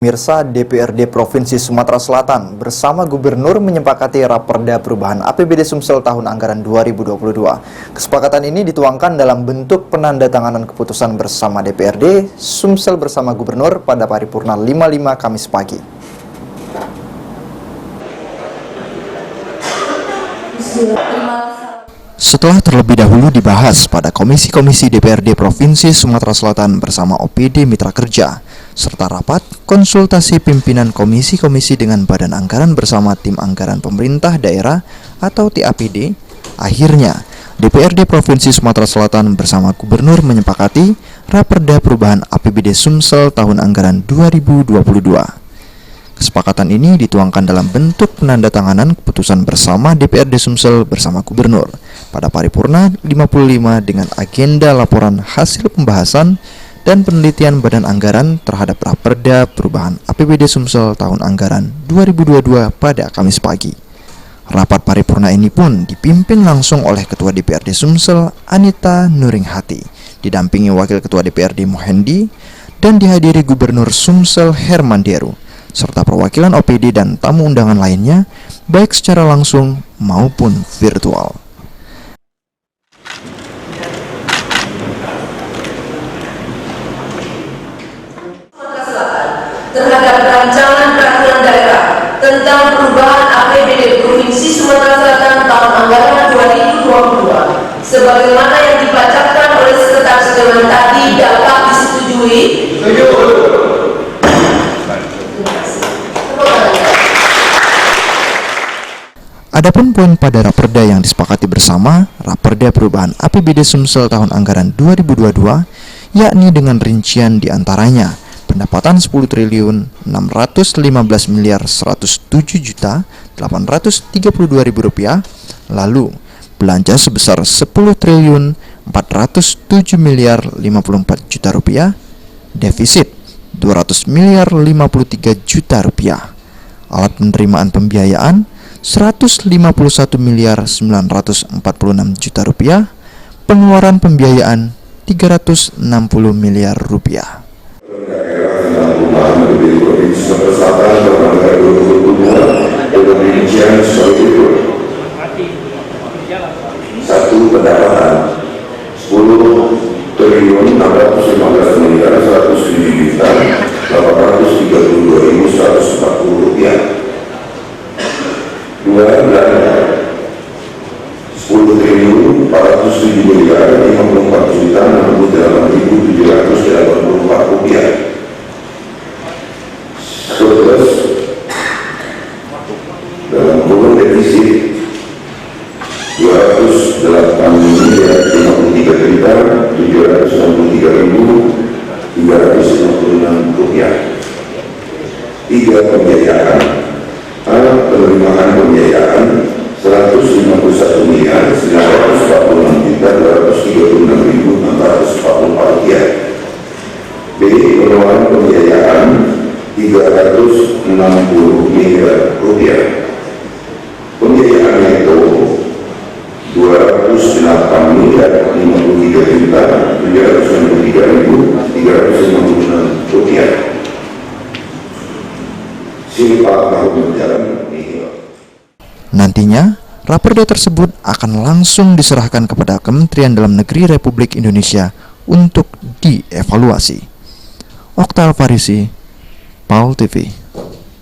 Pemirsa, DPRD Provinsi Sumatera Selatan bersama Gubernur menyepakati Raperda Perubahan APBD Sumsel tahun anggaran 2022. Kesepakatan ini dituangkan dalam bentuk penandatanganan keputusan bersama DPRD Sumsel bersama Gubernur pada paripurna 55 Kamis pagi. Setelah terlebih dahulu dibahas pada komisi-komisi DPRD Provinsi Sumatera Selatan bersama OPD Mitra Kerja, serta rapat konsultasi pimpinan komisi-komisi dengan Badan Anggaran bersama Tim Anggaran Pemerintah Daerah atau TAPD, akhirnya DPRD Provinsi Sumatera Selatan bersama Gubernur menyepakati Raperda Perubahan APBD Sumsel tahun anggaran 2022. Kesepakatan ini dituangkan dalam bentuk penandatanganan keputusan bersama DPRD Sumsel bersama Gubernur pada paripurna 55 dengan agenda laporan hasil pembahasan dan penelitian Badan Anggaran terhadap Raperda Perubahan APBD Sumsel tahun anggaran 2022 pada Kamis pagi. Rapat paripurna ini pun dipimpin langsung oleh Ketua DPRD Sumsel Anita Nuringhati, didampingi Wakil Ketua DPRD Mohendi, dan dihadiri Gubernur Sumsel Herman Deru, serta perwakilan OPD dan tamu undangan lainnya, baik secara langsung maupun virtual. Terhadap rancangan peraturan daerah tentang perubahan APBD Provinsi Sumatera Selatan tahun anggaran 2022 sebagaimana yang dibacakan oleh Sekretaris Dewan tadi dapat disetujui. Adapun poin pada Raperda yang disepakati bersama, Raperda Perubahan APBD Sumsel tahun anggaran 2022, yakni dengan rincian diantaranya pendapatan 10 triliun 615 miliar 107 juta 832 ribu rupiah, lalu belanja sebesar 10 triliun 407 miliar 54 juta rupiah, defisit 200 miliar 53 juta rupiah, alat penerimaan pembiayaan 151 miliar 946 juta rupiah, pengeluaran pembiayaan 360 miliar rupiah. Perubahan APBD Provinsi Sumatera Selatan tahun anggaran 2022 dengan rincian sebagai berikut. 1. Pendapatan 10 triliun 615 miliar 107 juta 832 ribu 140 rupiah. 2. Belanja 10 triliun 407 miliar 54 juta 68 ribu 784 rupiah. Surplus dalam kurung defisit 208 miliar 53 juta 763 ribu 356 rupiah. 3. Pembiayaan penerimaan pembiayaan 151 miliar 946 juta 236 ribu 644 rupiah. B. Pengeluaran pembiayaan 360 miliar rupiah. Pembiayaan itu 208 miliar 53 juta 763 ribu 356 rupiah. Sifat tahun berjalan Nantinya, Raperda tersebut akan langsung diserahkan kepada Kementerian Dalam Negeri Republik Indonesia untuk dievaluasi. Oktal Farisi, PAL TV.